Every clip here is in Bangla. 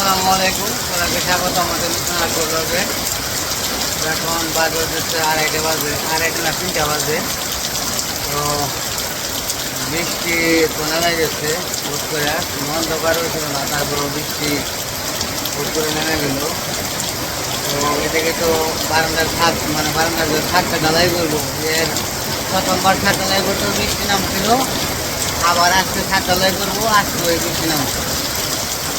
আসসালামু আলাইকুম, সবাইকে স্বাগত আমাদের নতুন একটা ব্লগে। এখন বাজে হচ্ছে আড়াইটা না 3টা বাজে। তো বৃষ্টি তো নেমে গেছে হুট করে, অন্ধকার হয়েছিল না, তারপরেও বৃষ্টি হুট করে নেমে গেল। তো এদিকে তো বারান্দার ছাদ বারান্দার যে ছাদটা ঢালাই করবো, এর প্রথমবার ছাদ ঢালাই করতে বৃষ্টি নামছিল, আবার আজকে ছাদ ঢালাই করবো, আজকে ওই বৃষ্টি নামছে।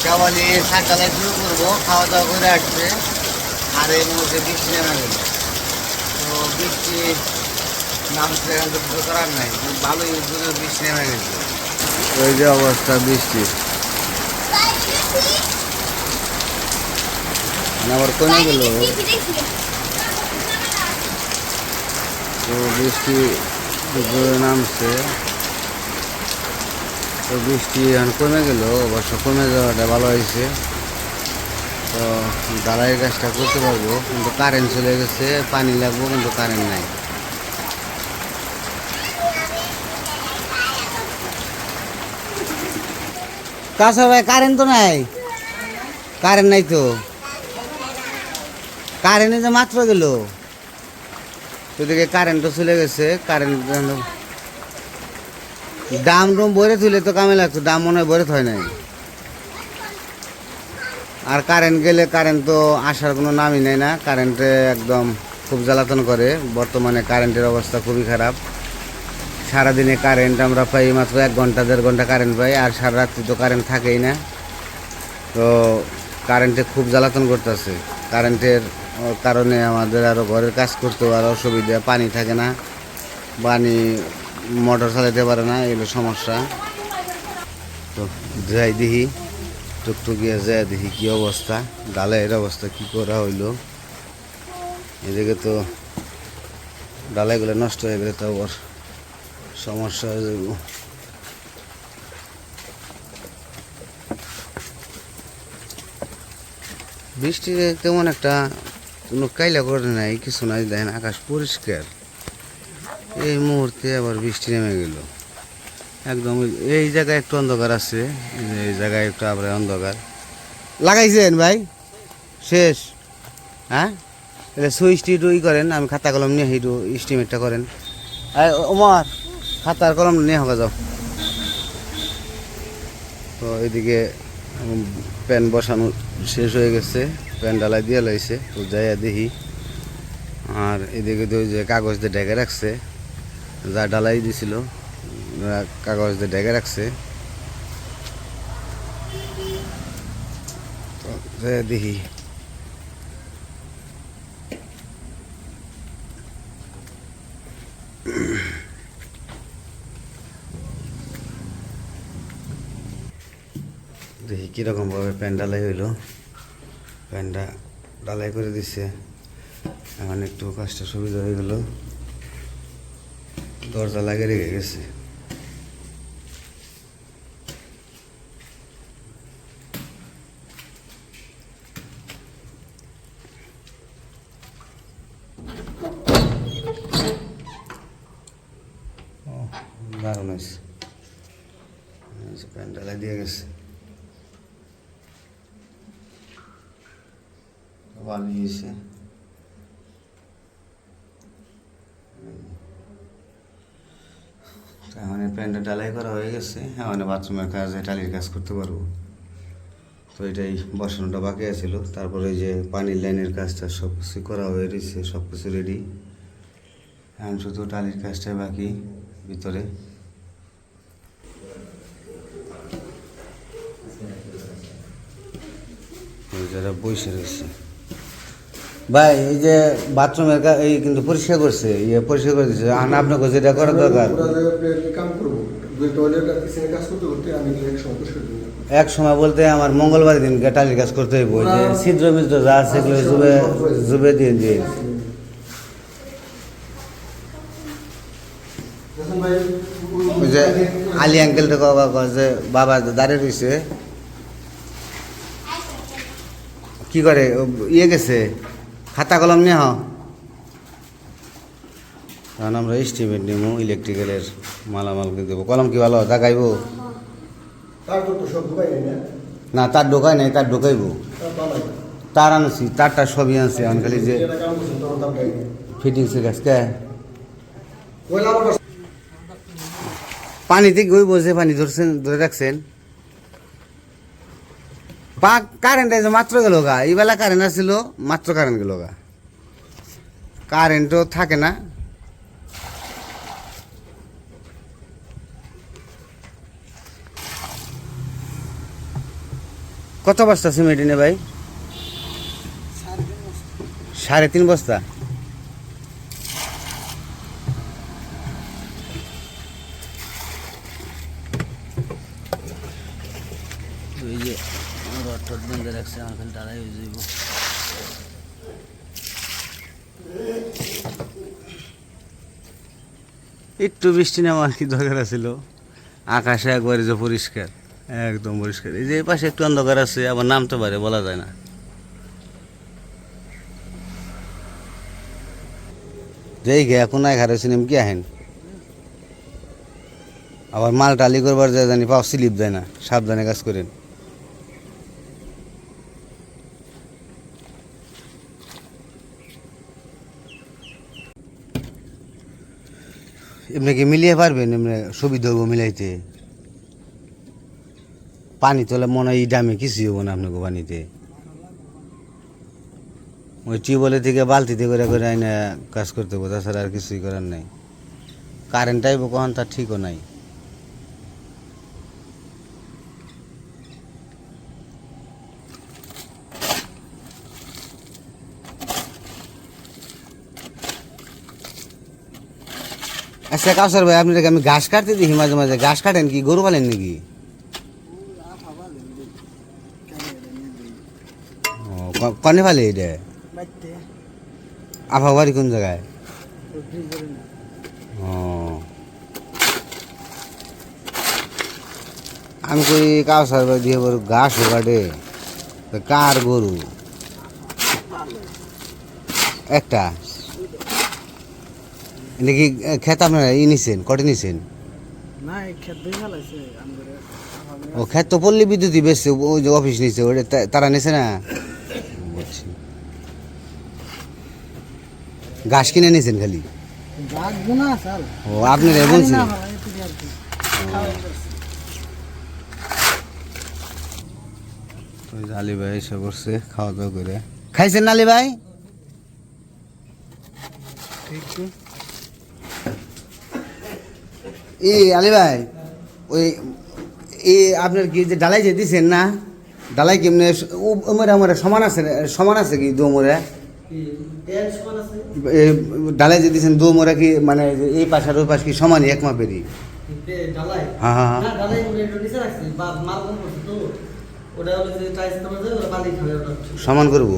কেবলই ছাদ ঢালাই শুরু করবো, খাওয়া দাওয়া করে আসছে, আর এই মুহূর্তে বৃষ্টি নেমে গেল। তো বৃষ্টি নামছে, এখন তো কিছু করার নাই, ভালোই বৃষ্টি নেমে গেছে। ওই যে অবস্থা বৃষ্টির, আবার কমে গেল। তো বৃষ্টি নামছে, তো বৃষ্টি এখন কমে গেল, অবশ্য কমে যাওয়াটা ভালো হয়েছে। তো ঢালাইয়ের কাজটা করতে পারবো, কিন্তু কারেন্ট চলে গেছে, পানি লাগবো, কিন্তু কারেন্ট নাই। কাছে ভাই কারেন্ট তো নাই, কারেন্ট নাই তো, কারেন্টে যে মাত্র গেল, তোদিকে কারেন্টও চলে গেছে। কারেন্ট দাম ভরে তুলে তো কামে লাগতো, দাম মনে হয় ভরে হয় নাই। আর কারেন্ট গেলে কারেন্ট তো আসার কোনো নামই নেই না, কারেন্টে একদম খুব জ্বালাতন করে। বর্তমানে কারেন্টের অবস্থা খুবই খারাপ। সারাদিনে কারেন্ট আমরা পাই মাত্র 1 ঘন্টা 1.5 ঘন্টা কারেন্ট পাই, আর সারা রাত্রি তো কারেন্ট থাকেই না। তো কারেন্টে খুব জ্বালাতন করতেছে। কারেন্টের কারণে আমাদের আরও ঘরের কাজ করতেও আর অসুবিধা, পানি থাকে না, পানি মোটর চালাতে পারে না, এগুলো সমস্যা। তো যাই দেখি, টুকটুকিয়া যায় দেখি কী অবস্থা, ডালাইয়ের অবস্থা কী করা হইলো। এদিকে তো ডালাইগুলো নষ্ট হয়ে গেলে তো আবার সমস্যা হয়ে যাব। বৃষ্টি তেমন একটা কোনো কাইলা করে নাই, কিছু নাই, দেখেন আকাশ পরিষ্কার। এই মুহূর্তে আবার বৃষ্টি নেমে গেল একদম। এই জায়গায় একটু অন্ধকার আছে, এই জায়গায় একটু আবার অন্ধকার। লাগাইছেন ভাই? শেষ? হ্যাঁ, তাহলে সুইচটি একটু করেন, আমি খাতা কলম নিয়ে একটু এস্টিমেটটা করেন। ওমর, খাতার কলম নিয়ে হোক যাও। তো এদিকে প্যান বসানো শেষ হয়ে গেছে, প্যান ডালাই দিয়ে লাইছে, তো যাইয়া দেখি। আর এদিকে তো যে কাগজ দিয়ে ঢেকে রাখছে, যা ডালাই দিছিল কাগজ দিয়ে ঢেকে রাখছে। তো যাইয়া দেখি। দেখি কীরকমভাবে প্যান ডালাই হইলো। প্যানটা ডালাই করে দিচ্ছে, এখন একটু কাজটা সুবিধা হয়ে গেল। দরজা লাগিয়ে রেখে গেছে। দারুণ হয়েছে, প্যান ডালাই দিয়ে গেছে, ভালো হয়েছে। এখন প্যান্টটা ডালাই করা হয়ে গেছে, এখন বাথরুমের কাজে টালির কাজ করতে পারবো। তো এটাই বসানোটা বাকি আছিল। তারপরে যে পানির লাইনের কাজটা সব কিছু করা হয়ে রয়েছে, সব কিছু রেডি। এখন শুধু টালির কাজটাই বাকি ভিতরে। যারা বসে রয়েছে ভাই, এই যে বাথরুমের এই কিন্তু পরিষ্কার করছে, ইয়ে পরিষ্কার করে দিচ্ছে, আপনাকে যেটা করা দরকার। এক সময় বলতে আমার মঙ্গলবার দিন টালির কাজ করতে হইব, যে ছিদ্র মিদ্র যা আছে সেগুলো জুবে জুবে দিয়ে দিয়ে। ওই যে আলী আঙ্কেলটা যে বাবা দাঁড়িয়ে রয়েছে, কি করে ইয়ে গেছে খাতা কলম নিয়ে। কারণ আমরা এস্টিমেট নিব ইলেকট্রিক্যালের মালামাল দেবো। কলম কি ভালো দেখাইব? না তার ঢোকায় নাই, তার ঢোকাইব। তার আনছি, তারটা সবই আনছি, এখন খালি যে ফিটিংসের কাজ কে পানিতে গই বসে পানি ধরছেন, ধরে রাখছেন। কারেন্ট আছে মাত্র গেল গা, এই বেলা কারেন্ট আসছিল, মাত্র কারেন্ট গেল গা। কারেন্টও থাকে না। কত বস্তা সিমেন্ট এনে ভাই? 3.5 বস্তা। ওই যে রড টড বেঁধে রাখছে, এখন তারাই হয়ে যাইব। একটু বৃষ্টি নেওয়ার কি দরকার ছিল? আকাশে একবারে যে পরিষ্কার, একদম পরিষ্কার। এই যে এই পাশে একটু অন্ধকার আছে, আবার নামতে পারে, বলা যায় না। যেই গে এখন ঘাড়ে সিনেম কি আহেন, আবার মাল টালি করবার যায় জানি পাও স্লিপ দেয় না, সাবধানে কাজ করেন। এমনি কি মিলিয়ে পারবেন? এমনি সুবিধা হবো মিলাইতে? পানি তোলে মনে হয় এই দামে কিছুই হবো না আপনাকে পানিতে। ওই টিউবওয়েলের থেকে বালতিতে করে করে আইনা কাজ করতে হবো, তাছাড়া আর কিছুই করার নাই। কারেন্ট আইব কখন তার ঠিকও নাই। আচ্ছা কাউসার ভাই, আপনাকে আমি ঘাস কাটতে দেখি মাঝে মাঝে। ঘাস কাটেন কি? গরু পালেন নাকি? ও কনে ফালে এটা? আফা বাড়ি কোন জায়গায়? ও আমি কই কাউসার ভাই দিয়ে বড় ঘাস কাটে, কার গরু? একটা নাকি খেত আপনারা নিছেন? কটে নিছেন? ও খেত তো পল্লী বিদ্যুৎই বেশছে, ওই যে অফিস নিছে ওটা তারা নিছে না। বুঝছি। ঘাস কিনে নিছেন খালি? ও আপনারা বলছেন। আলী ভাই এসে করছে খাওয়া দাওয়া করে। খাইছেন না আলী ভাই? আলী ভাই ওই আপনার কি যে ডালাই যে দিছেন না, ডালাই কেমনে ওমরে আমার সমান আছে? সমান আছে কি দোমরে? ডালাই যে দিছেন দোমরে কি মানে এই পাশ আর ওই পাশ কি সমানই এক মাপেরই? হ্যাঁ হ্যাঁ হ্যাঁ সমান করবো।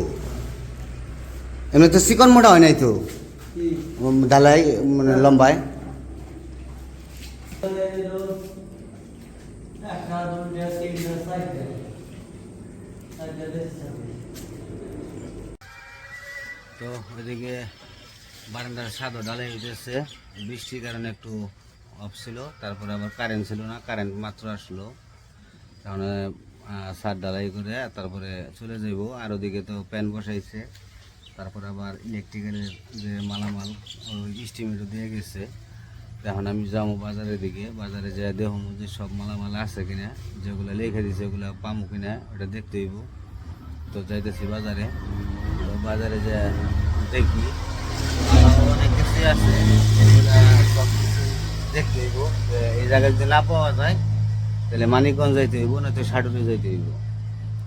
এমনি তো চিকন মোটা হয় নাই তো ডালাই, মানে লম্বায়। তো ওইদিকে বারান্দার সাদা ডালাই উঠেছে, বৃষ্টির কারণে একটু অফ ছিল, তারপরে আবার কারেন্ট ছিল না, কারেন্ট মাত্র আসলো। তাহলে সার ডালাই করে তারপরে চলে যাইব। আর ওদিকে তো প্যান বসাইছে, তারপরে আবার ইলেকট্রিক্যালের যে মালামাল ওই স্টিমেটও দিয়ে গেছে। এখন আমি যাবো বাজারের দিকে, বাজারে যা দেখো যে সব মালামাল আছে কিনা, যেগুলো লিখে দিছে ওগুলো পামো কিনা ওটা দেখতে হইব। তো যাইতেছি বাজারে, তো বাজারে যা দেখি অনেক কিছুই আছে, এগুলা সব কিছু দেখতে হইব। এই জায়গায় যদি না পাওয়া যায় তাহলে মানিকগঞ্জ যাইতে হইব, না তো সাটুরে যাইতে হইব।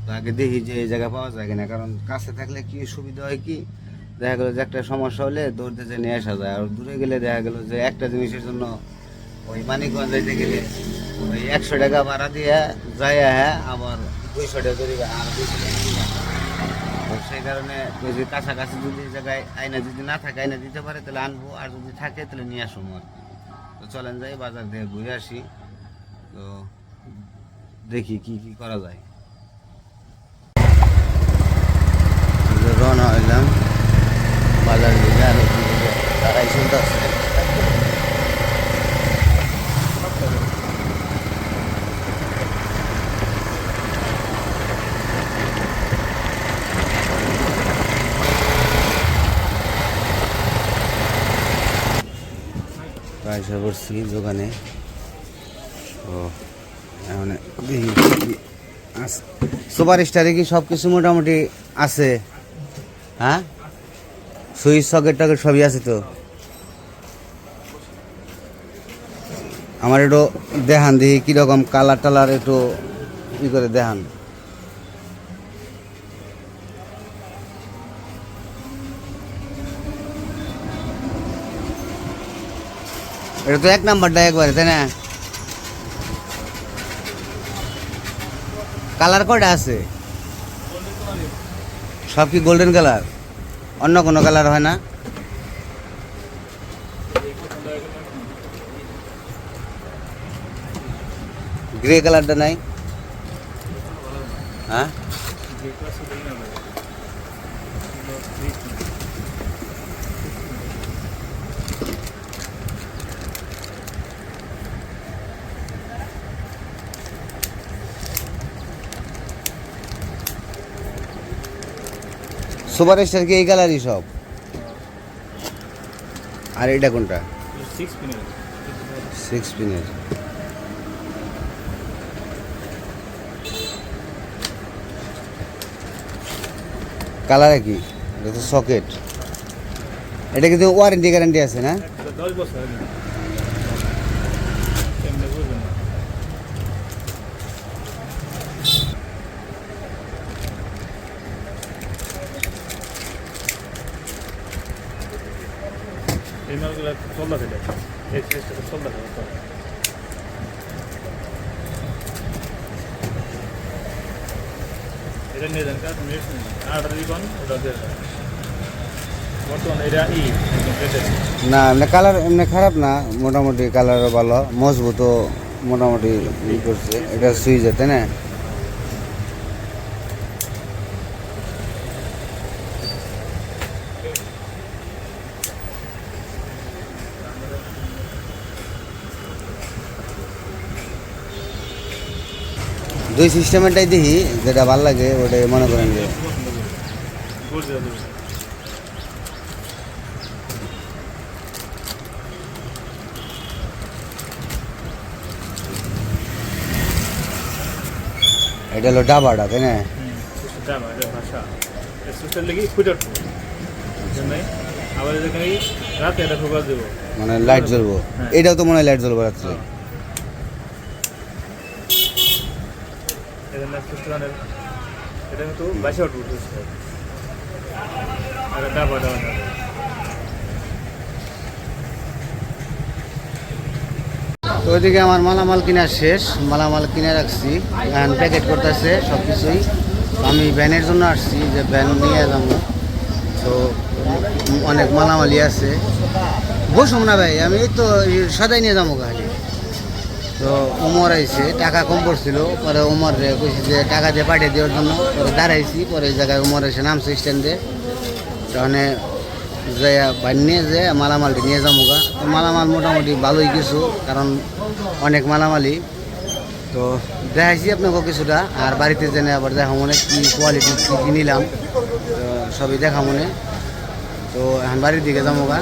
তো আগে দেখি যে এই জায়গা পাওয়া যায় কিনা, কারণ কাছে থাকলে কি সুবিধা হয়, কি দেখা গেলো যে একটা সমস্যা হলে দৌড়তে যে নিয়ে আসা যায়। আর দূরে গেলে দেখা গেলো যে একটা জিনিসের জন্য ওই মানিকগঞ্জ যাইতে গেলে ওই 100 টাকা ভাড়া দিয়ে যায়, হ্যাঁ আবার 200 টাকা ধরে আর 200 টাকা। তো সেই কারণে ওই যে কাছাকাছি যদি জায়গায় আইনা যদি না থাকে, আইনা দিতে পারে তাহলে আনবো, আর যদি থাকে তাহলে নিয়ে আসবো আর কি। তো চলেন যাই বাজার থেকে ঘুরে আসি, তো দেখি কি কি করা যায়। রওনা হইলাম বাজার দিকে, আর তারাই শুনতে আসছে। এসে পড়ছি দোকানে। ও এখন সুপার স্টারে কি সব কিছু মোটামুটি আছে? হ্যাঁ, সুইচ সকেট টকেট সবই আছে তো? আমার একটু দেখান দেখি কীরকম কালার টালার একটু ই করে দেখান। এটা তো 1 নাম্বারটা একবারে, তাই না? কালার কয়টা আছে? সব কি গোল্ডেন কালার? অন্য কোনো কালার হয় না? গ্রে কালারটা নাই? হ্যাঁ, সুপার স্টার কি এই কালারই সব? আর এটা কোনটা? 6 পিনের। কালার কি? এটা তো সকেট। এটা কিন্তু ওয়ারেন্টি গ্যারান্টি আছে না? 10 বছর আগে এমনি বুঝবেন না। এই মালগুলো চলতে থাকে, এই সিস্টেমে চলতে থাকে। এটা নিয়ে যান কাজ মিনিট আর রিবন ওটা দিয়ে বর্তমানে এটা না এমনি কালার এমনি খারাপ না, মোটামুটি কালারও ভালো, মজবুতও মোটামুটি ই করছে। এটা সুইচ তাই না? দুই সিস্টেমেরটাই দেখি, যেটা ভালো লাগে ওটাই মনে করেন যে। এটা হলো ডাবাটা তাই না? মানে লাইট জ্বলবো, এটাও তো মনে হয় লাইট জ্বলবো রাত্রে। তো ওইদিকে আমার মালামাল কিনা শেষ, মালামাল কিনে রাখছি, এখন প্যাকেট করতেছে সব কিছুই। আমি ভ্যানের জন্য আসছি, যে ভ্যান নিয়ে যাবো। তো অনেক মালামালি আছে, বসুম না ভাই, আমি এই তো সদাই নিয়ে যাবো খালি। তো ওমর আইছে, টাকা কম পড়ছিল, পরে ওমর রে কইছি যে টাকা দিয়ে পাঠিয়ে দেওয়ার জন্য। পরে দাঁড়াইছি, পরে এই জায়গায় ওমর এসে নামছে স্ট্যান্ডে। তাহলে যাইয়া বানিয়ে যে মালামালটি নিয়ে যাবো গা। তো মালামাল মোটামুটি ভালোই কিছু, কারণ অনেক মালামালি। তো দেখাইছি আপনাকে কিছুটা, আর বাড়িতে জেনে আবার দেখা মনে কী কোয়ালিটি কী কী নিলাম, তো সবই দেখা মনে। তো এখন বাড়ির দিকে যাবো গা।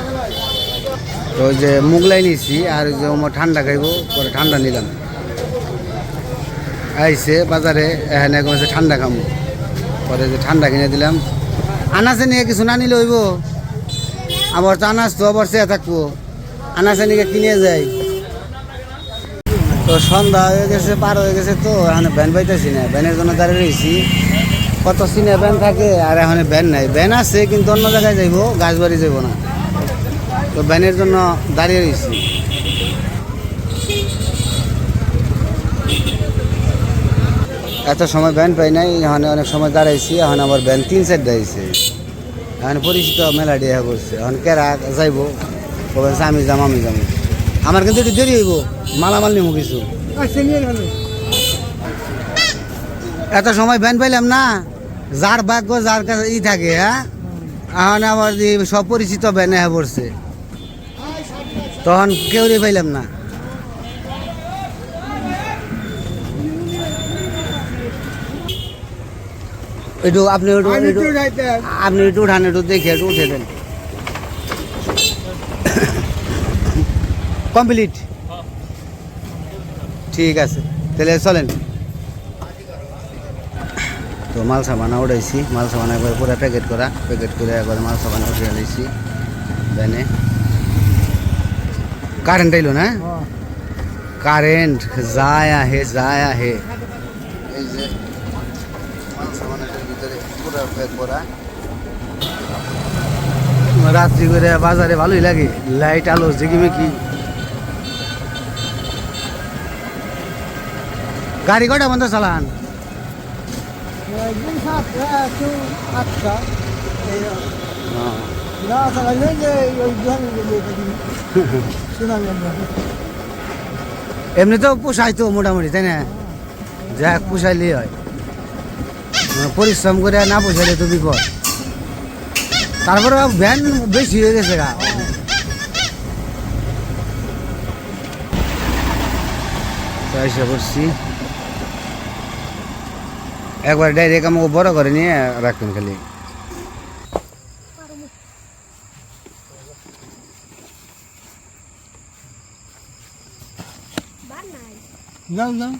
তো ওই যে মুগলাই নিছি, আর ওই যে ওমর ঠান্ডা খাইব, পরে ঠান্ডা নিলাম। আইসে বাজারে, এখানে এখন ঠান্ডা খামো, পরে যে ঠান্ডা কিনে দিলাম। আনাসে নিয়ে কিছু না নিলে হইব, আবার তো আনাজ তো আবার চেয়ে থাকবো, আনাসে নিয়ে কিনে যাই। তো সন্ধ্যা হয়ে গেছে, পার হয়ে গেছে, তো এখন ভ্যান পাইতেছি না, ভ্যানের জন্য দাঁড়িয়ে রয়েছি। কত সিনে ভ্যান থাকে, আর এখন ভ্যান নাই। ভ্যান আছে কিন্তু অন্য জায়গায় যাইব, গাছবাড়ি যাইব না। তো ভ্যানের জন্য দাঁড়িয়ে রয়েছি। এত সময় ভ্যান পাই নাই, এখন অনেক সময় দাঁড়াইছি। এখন আবার ভ্যান 3-4 দাঁড়িয়েছে। এখন পরিচিত মেলা ডিয়া করছে, এখন কেরা যাইব, বলছে আমি যাম। আমার কিন্তু একটু দেরি হইব, মালামাল নিব কিছু। এত সময় ভ্যান পাইলাম না, যার ভাগ্য যার কাছে ই থাকে। হ্যাঁ, এখন আবার সব পরিচিত ভ্যানে পড়ছে, তখন কেউই পাইলাম না। একটু আপনি একটু উঠান, একটু দেখে একটু উঠে দেন। কমপ্লিট হ্যাঁ ঠিক আছে তাহলে চলেন তো মাল সাবানা উঠাইছি মাল সাবানা একবার পুরো প্যাকেট করে একবার মাল সাবানা উঠিয়ে আনাইছি ভ্যানে কারেন্ট আইলো না কারেন্ট যায় আহে এই যে মাল সাবানাটার ভিতরে পুরো প্যাক করা রাত্রি করে বাজারে ভালোই লাগে লাইট আলো ঝিকিমিকি গাড়ি কটা বন্ধ চালান এমনি তো পোষাই তো মোটামুটি তাই না যাক পোষাইলেই হয় পরিশ্রম করে না পোষাইলে তো বিপদ তারপরে ভ্যান বেশি হয়ে গেছে গা এসে করছি একবার ডাইরেক্ট আমাকে বড় করে নিয়ে রাখতেন খালি যাও যাও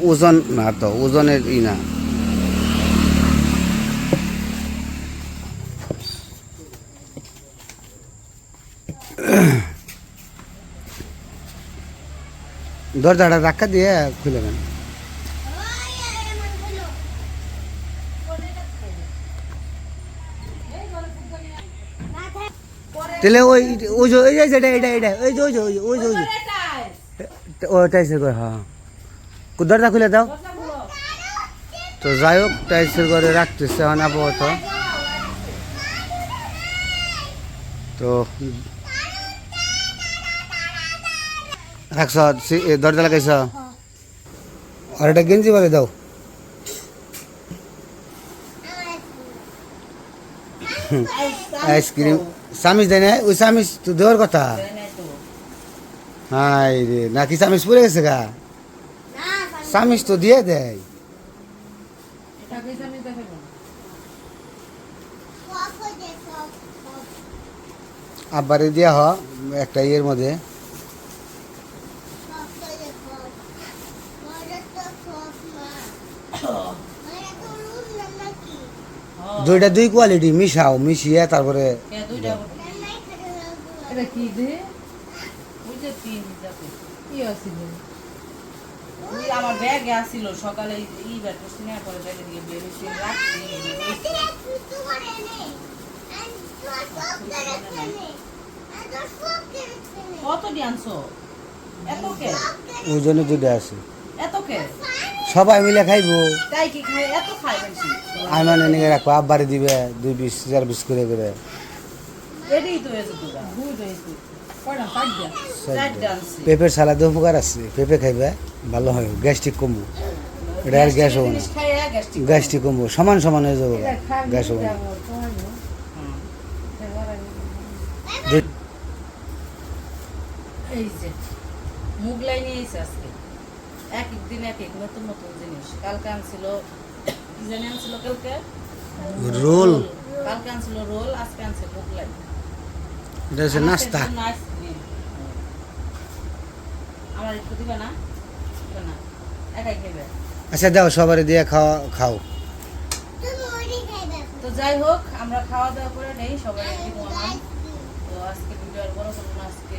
ওজন না তো ওজনের ই না দরজাটা ধাক্কা দিয়ে খুলে দেন তাহলে ওই ওই যে এই যে এটা ওই যে ওই যে ওই যে ওই যে ও টাইসের ঘর হ্যাঁ দরজা খুলে দাও তো যাই হোক টাইসের ঘরে রাখতেছে আপাতত তো রাখছ দরজা লাগাইছ আর একটা গেঞ্জি বলে দাও আইসক্রিম চামিচ দেয় না ওই চামিচ তো দেওয়ার কথা হাই রে নাকি চামিচ পড়ে গেছে গা চামিচ তো দিয়ে দেয় আব্বারে দিয়া হ একটা ইয়ের মধ্যে দুইটা দুই কোয়ালিটি মিশাও মিশিয়ে তারপরে আমার ব্যাগে আসছিল সকালে ই ব্যাগ নেওয়ার পরে ব্যাগে দিয়ে বের হয়েছে কত আনছো এত কে ওই জন্য দুইটা আছে এত কে সবাই মিলে খাইবো তাই কি খাই এত খাই বেশি আইমানে নিয়ে রাখবো আব্বারে দিবে 2 পিস 4 পিস করে এটাই তো এসে তোরা দুই হয়েছে কয়টা চারটা আনছি পেঁপের সালাদে উপকার আছে পেঁপে খাইবে ভালো হয় গ্যাস্ট্রিক কমবো এটা আর গ্যাস হবে না গ্যাস্ট্রিক কমবো সমান সমান হয়ে যাবো গ্যাস হবে না এই যে মুগলাই নিয়ে এসে আজকে এক দিন এক এক নতুন নতুন জিনিস কালকে আনছিল কি জানি আনছিল কালকে রোল কালকে আনছিল রোল আজকে আনছে মুগলাই এটা হচ্ছে নাস্তা আমার একটু দিবে না দিবে না একাই খাইবে আচ্ছা দাও সবারে দিয়ে খাও তো যাই হোক আমরা খাওয়া দাওয়া করে নেই সবাই দিব আমার তো আজকে ভিডিও আর বড় করবো না আজকে